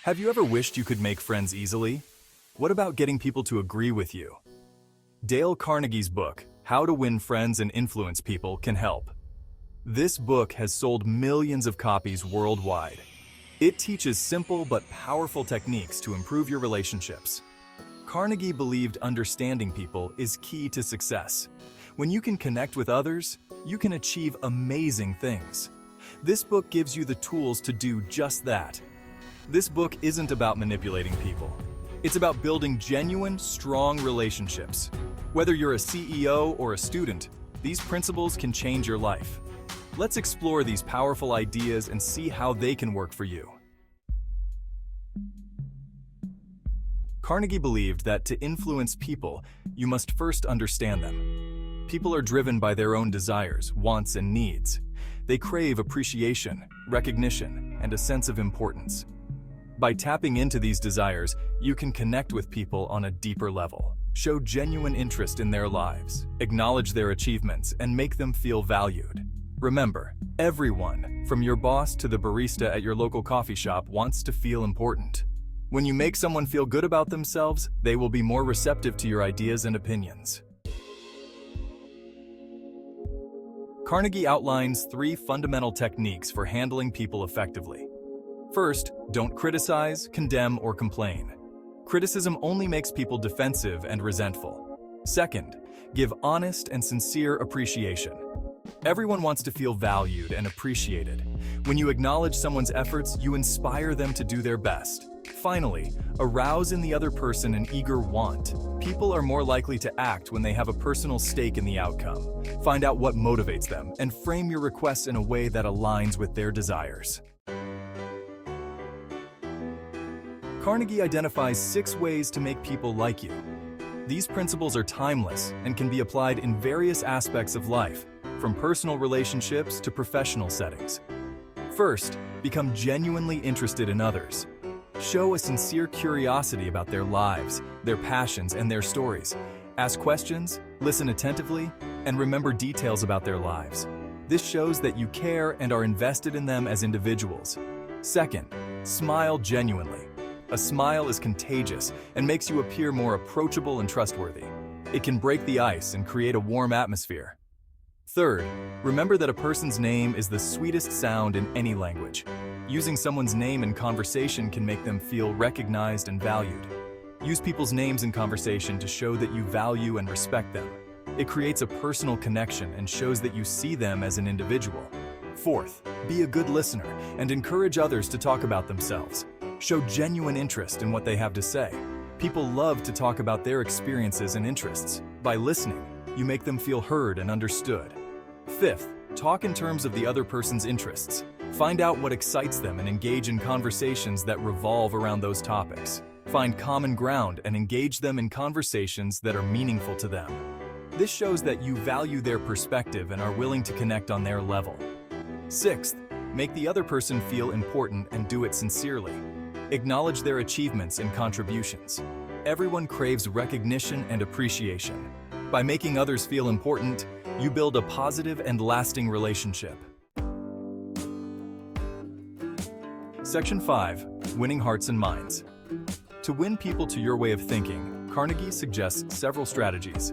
Have you ever wished you could make friends easily? What about getting people to agree with you? Dale Carnegie's book, How to Win Friends and Influence People, can help. This book has sold millions of copies worldwide. It teaches simple but powerful techniques to improve your relationships. Carnegie believed understanding people is key to success. When you can connect with others, you can achieve amazing things. This book gives you the tools to do just that. This book isn't about manipulating people. It's about building genuine, strong relationships. Whether you're a CEO or a student, these principles can change your life. Let's explore these powerful ideas and see how they can work for you. Carnegie believed that to influence people, you must first understand them. People are driven by their own desires, wants, and needs. They crave appreciation, recognition, and a sense of importance. By tapping into these desires, you can connect with people on a deeper level, show genuine interest in their lives, acknowledge their achievements, and make them feel valued. Remember, everyone, from your boss to the barista at your local coffee shop, wants to feel important. When you make someone feel good about themselves, they will be more receptive to your ideas and opinions. Carnegie outlines 3 fundamental techniques for handling people effectively. First, don't criticize, condemn, or complain. Criticism only makes people defensive and resentful. Second, give honest and sincere appreciation. Everyone wants to feel valued and appreciated. When you acknowledge someone's efforts, you inspire them to do their best. Finally, arouse in the other person an eager want. People are more likely to act when they have a personal stake in the outcome. Find out what motivates them and frame your requests in a way that aligns with their desires. Carnegie identifies 6 ways to make people like you. These principles are timeless and can be applied in various aspects of life, from personal relationships to professional settings. First, become genuinely interested in others. Show a sincere curiosity about their lives, their passions, and their stories. Ask questions, listen attentively, and remember details about their lives. This shows that you care and are invested in them as individuals. Second, smile genuinely. A smile is contagious and makes you appear more approachable and trustworthy. It can break the ice and create a warm atmosphere. Third, remember that a person's name is the sweetest sound in any language. Using someone's name in conversation can make them feel recognized and valued. Use people's names in conversation to show that you value and respect them. It creates a personal connection and shows that you see them as an individual. Fourth, be a good listener and encourage others to talk about themselves. Show genuine interest in what they have to say. People love to talk about their experiences and interests. By listening, you make them feel heard and understood. Fifth, talk in terms of the other person's interests. Find out what excites them and engage in conversations that revolve around those topics. Find common ground and engage them in conversations that are meaningful to them. This shows that you value their perspective and are willing to connect on their level. Sixth, make the other person feel important and do it sincerely. Acknowledge their achievements and contributions. Everyone craves recognition and appreciation. By making others feel important, you build a positive and lasting relationship. Section 5. Winning Hearts and Minds. To win people to your way of thinking, Carnegie suggests several strategies.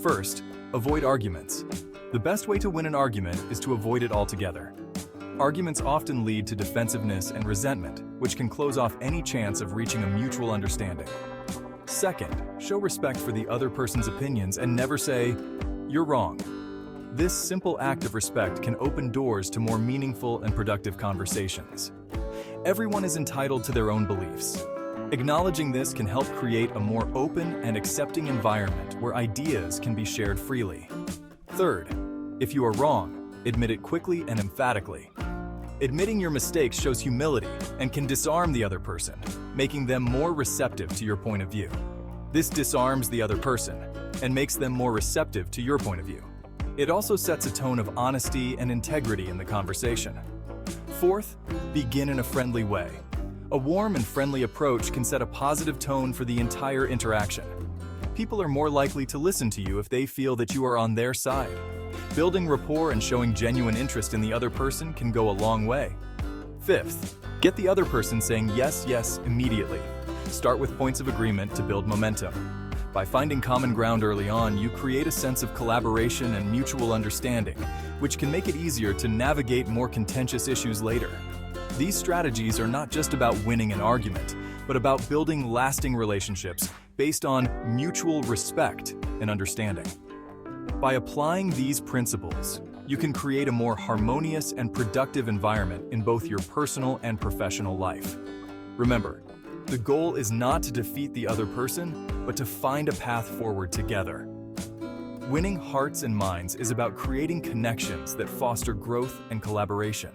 First, avoid arguments. The best way to win an argument is to avoid it altogether. Arguments often lead to defensiveness and resentment, which can close off any chance of reaching a mutual understanding. Second, show respect for the other person's opinions and never say, "You're wrong." This simple act of respect can open doors to more meaningful and productive conversations. Everyone is entitled to their own beliefs. Acknowledging this can help create a more open and accepting environment where ideas can be shared freely. Third, if you are wrong, admit it quickly and emphatically. Admitting your mistakes shows humility and can disarm the other person, making them more receptive to your point of view. This disarms the other person and makes them more receptive to your point of view. It also sets a tone of honesty and integrity in the conversation. Fourth, begin in a friendly way. A warm and friendly approach can set a positive tone for the entire interaction. People are more likely to listen to you if they feel that you are on their side. Building rapport and showing genuine interest in the other person can go a long way. Fifth, Get the other person saying yes, yes immediately. Start with points of agreement to build momentum. By finding common ground early on, you create a sense of collaboration and mutual understanding, which can make it easier to navigate more contentious issues later. These strategies are not just about winning an argument, but about building lasting relationships based on mutual respect and understanding. By applying these principles, you can create a more harmonious and productive environment in both your personal and professional life. Remember, the goal is not to defeat the other person, but to find a path forward together. Winning hearts and minds is about creating connections that foster growth and collaboration.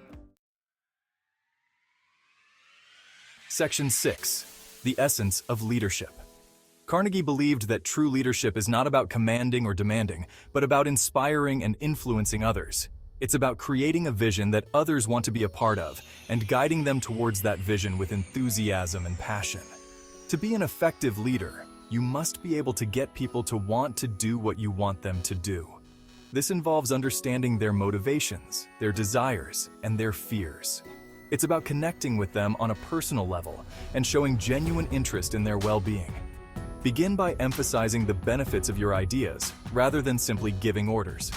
Section 6. The essence of leadership. Carnegie believed that true leadership is not about commanding or demanding, but about inspiring and influencing others. It's about creating a vision that others want to be a part of and guiding them towards that vision with enthusiasm and passion. To be an effective leader, you must be able to get people to want to do what you want them to do. This involves understanding their motivations, their desires, and their fears. It's about connecting with them on a personal level and showing genuine interest in their well-being. Begin by emphasizing the benefits of your ideas rather than simply giving orders.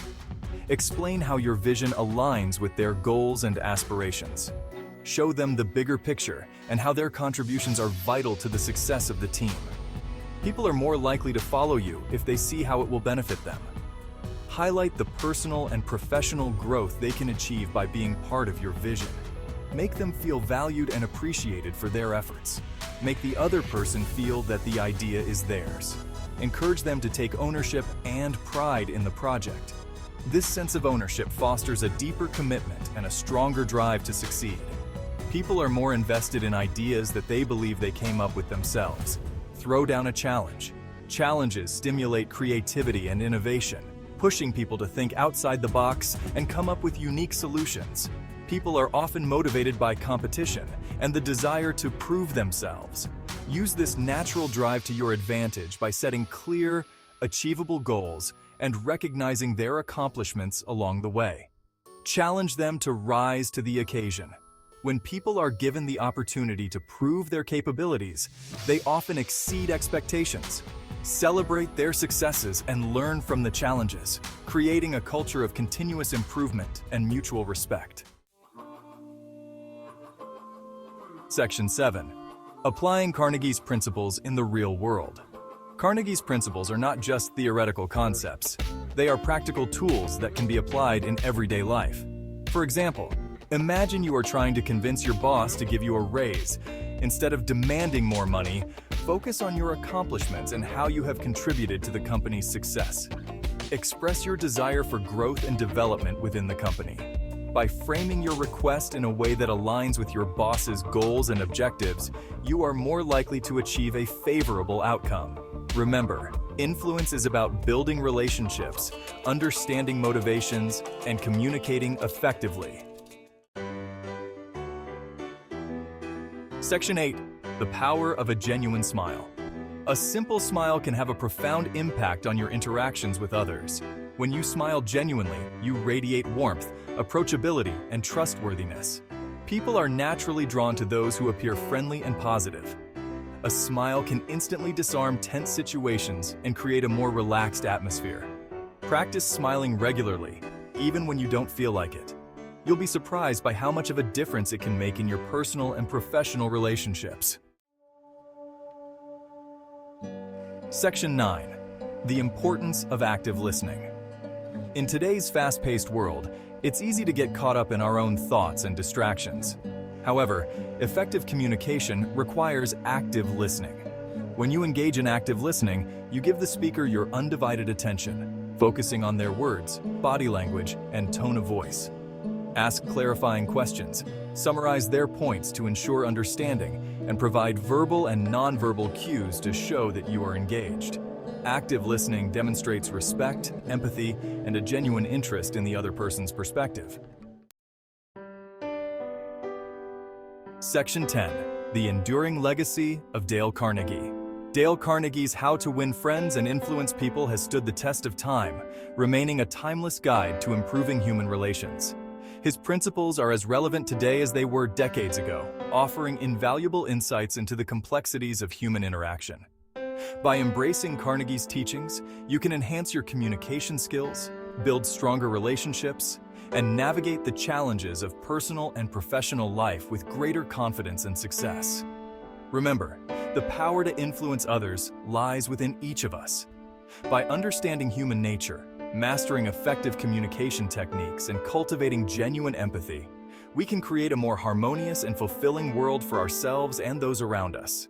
Explain how your vision aligns with their goals and aspirations. Show them the bigger picture and how their contributions are vital to the success of the team. People are more likely to follow you if they see how it will benefit them. Highlight the personal and professional growth they can achieve by being part of your vision. Make them feel valued and appreciated for their efforts. Make the other person feel that the idea is theirs. Encourage them to take ownership and pride in the project. This sense of ownership fosters a deeper commitment and a stronger drive to succeed. People are more invested in ideas that they believe they came up with themselves. Throw down a challenge. Challenges stimulate creativity and innovation, pushing people to think outside the box and come up with unique solutions. People are often motivated by competition and the desire to prove themselves. Use this natural drive to your advantage by setting clear, achievable goals and recognizing their accomplishments along the way. Challenge them to rise to the occasion. When people are given the opportunity to prove their capabilities, they often exceed expectations. Celebrate their successes and learn from the challenges, creating a culture of continuous improvement and mutual respect. Section 7. Applying Carnegie's principles in the real world. Carnegie's principles are not just theoretical concepts. They are practical tools that can be applied in everyday life. For example, imagine you are trying to convince your boss to give you a raise. Instead of demanding more money, focus on your accomplishments and how you have contributed to the company's success. Express your desire for growth and development within the company. By framing your request in a way that aligns with your boss's goals and objectives, you are more likely to achieve a favorable outcome. Remember, influence is about building relationships, understanding motivations, and communicating effectively. Section 8. The power of a genuine smile. A simple smile can have a profound impact on your interactions with others. When you smile genuinely, you radiate warmth, approachability, and trustworthiness. People are naturally drawn to those who appear friendly and positive. A smile can instantly disarm tense situations and create a more relaxed atmosphere. Practice smiling regularly, even when you don't feel like it. You'll be surprised by how much of a difference it can make in your personal and professional relationships. Section 9. The importance of active listening. In today's fast-paced world, it's easy to get caught up in our own thoughts and distractions. However, effective communication requires active listening. When you engage in active listening, you give the speaker your undivided attention, focusing on their words, body language, and tone of voice. Ask clarifying questions, summarize their points to ensure understanding, and provide verbal and nonverbal cues to show that you are engaged. Active listening demonstrates respect, empathy, and a genuine interest in the other person's perspective. Section 10. The Enduring Legacy of Dale Carnegie. Dale Carnegie's How to Win Friends and Influence People has stood the test of time, remaining a timeless guide to improving human relations. His principles are as relevant today as they were decades ago, offering invaluable insights into the complexities of human interaction. By embracing Carnegie's teachings, you can enhance your communication skills, build stronger relationships, and navigate the challenges of personal and professional life with greater confidence and success. Remember, the power to influence others lies within each of us. By understanding human nature, mastering effective communication techniques, and cultivating genuine empathy, we can create a more harmonious and fulfilling world for ourselves and those around us.